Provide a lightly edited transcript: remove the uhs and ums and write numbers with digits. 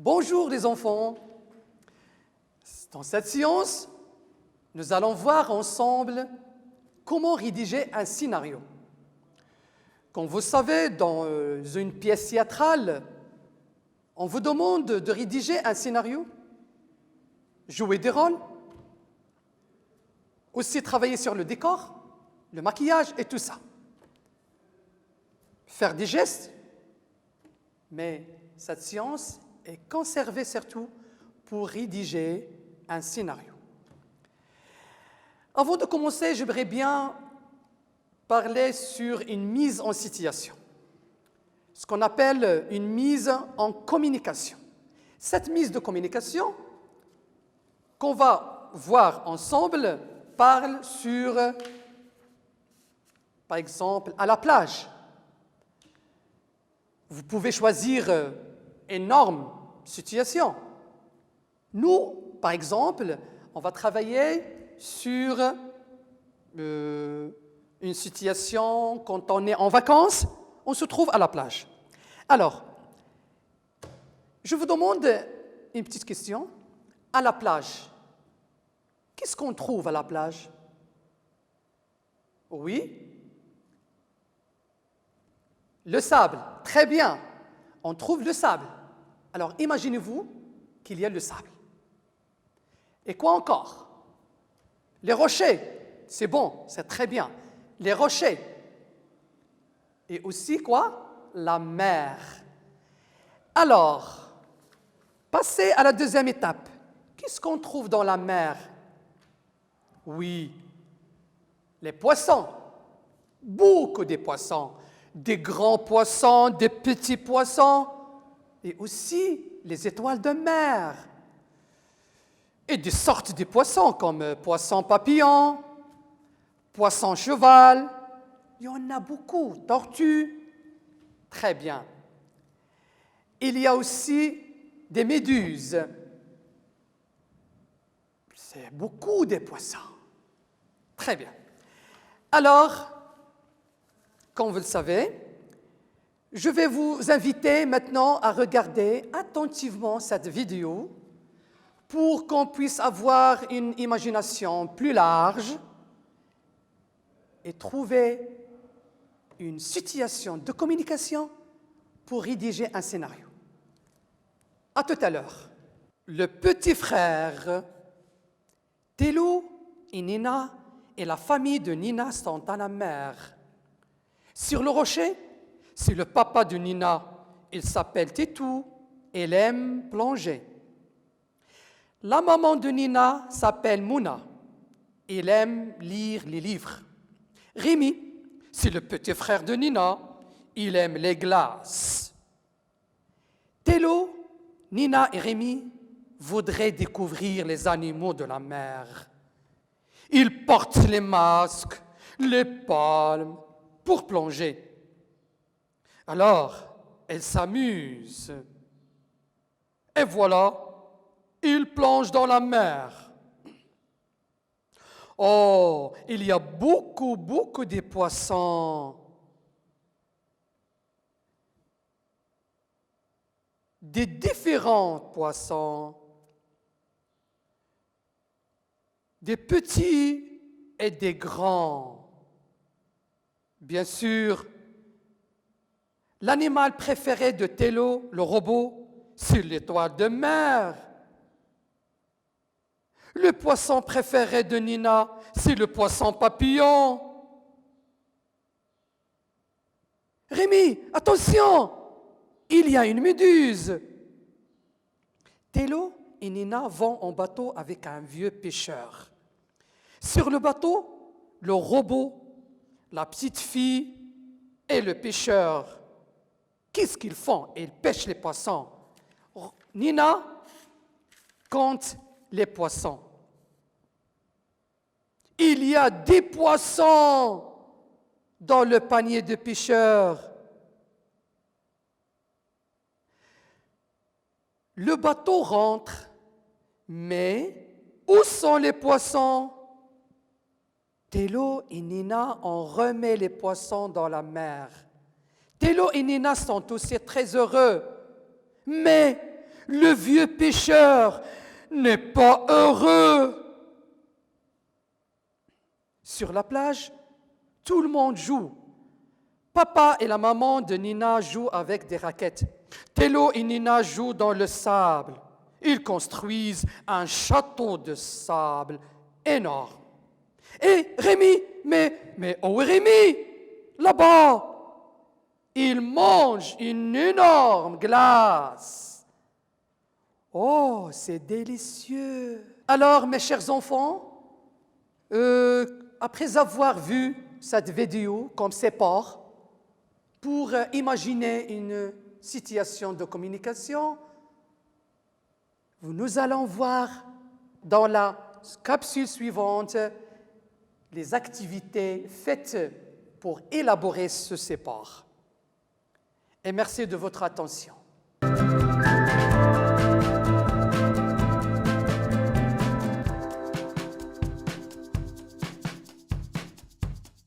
Bonjour les enfants. Dans cette séance, nous allons voir ensemble comment rédiger un scénario. Comme vous savez, dans une pièce théâtrale, on vous demande de rédiger un scénario, jouer des rôles, aussi travailler sur le décor, le maquillage et tout ça. Faire des gestes, mais cette séance est conservée surtout pour rédiger un scénario. Avant de commencer, j'aimerais bien parler sur une mise en situation, ce qu'on appelle une mise en communication. Cette mise de communication qu'on va voir ensemble parle sur, par exemple, à la plage. Vous pouvez choisir énorme situation. Nous, par exemple, on va travailler sur une situation quand on est en vacances, on se trouve à la plage. Alors, je vous demande une petite question. À la plage, qu'est-ce qu'on trouve à la plage? Oui? Le sable, très bien. On trouve le sable. Alors, imaginez-vous qu'il y a le sable. Et quoi encore? Les rochers, c'est bon, c'est très bien. Les rochers. Et aussi quoi? La mer. Alors, passez à la deuxième étape. Qu'est-ce qu'on trouve dans la mer? Oui, les poissons. Beaucoup de poissons. Des grands poissons, des petits poissons. Et aussi les étoiles de mer. Et des sortes de poissons comme poisson papillon, poisson cheval. Il y en a beaucoup. Tortues. Très bien. Il y a aussi des méduses. C'est beaucoup de poissons. Très bien. Alors, comme vous le savez, je vais vous inviter maintenant à regarder attentivement cette vidéo pour qu'on puisse avoir une imagination plus large et trouver une situation de communication pour rédiger un scénario. À tout à l'heure. Le petit frère, Telo et Nina et la famille de Nina sont à la mer. Sur le rocher, c'est le papa de Nina. Il s'appelle Tétou et il aime plonger. La maman de Nina s'appelle Mouna. Il aime lire les livres. Rémi, c'est le petit frère de Nina. Il aime les glaces. Télo, Nina et Rémi voudraient découvrir les animaux de la mer. Ils portent les masques, les palmes pour plonger. Alors, elles s'amusent. Et voilà, ils plongent dans la mer. Oh, il y a beaucoup de poissons. Des différents poissons. Des petits et des grands. Bien sûr, l'animal préféré de Télo, le robot, c'est l'étoile de mer. Le poisson préféré de Nina, c'est le poisson papillon. Rémi, attention, il y a une méduse. Télo et Nina vont en bateau avec un vieux pêcheur. Sur le bateau, le robot, la petite fille et le pêcheur. Qu'est-ce qu'ils font? Ils pêchent les poissons. Nina compte les poissons. Il y a des poissons dans le panier de pêcheurs. Le bateau rentre, mais où sont les poissons? Télo et Nina ont remis les poissons dans la mer. Télo et Nina sont aussi très heureux. Mais le vieux pêcheur n'est pas heureux. Sur la plage, tout le monde joue. Papa et la maman de Nina jouent avec des raquettes. Tello et Nina jouent dans le sable. Ils construisent un château de sable énorme. Et Rémi, mais où est Rémi? Là-bas. Il mange une énorme glace. Oh, c'est délicieux. Alors, mes chers enfants, après avoir vu cette vidéo comme support pour imaginer une situation de communication, nous allons voir dans la capsule suivante les activités faites pour élaborer ce support. Et merci de votre attention.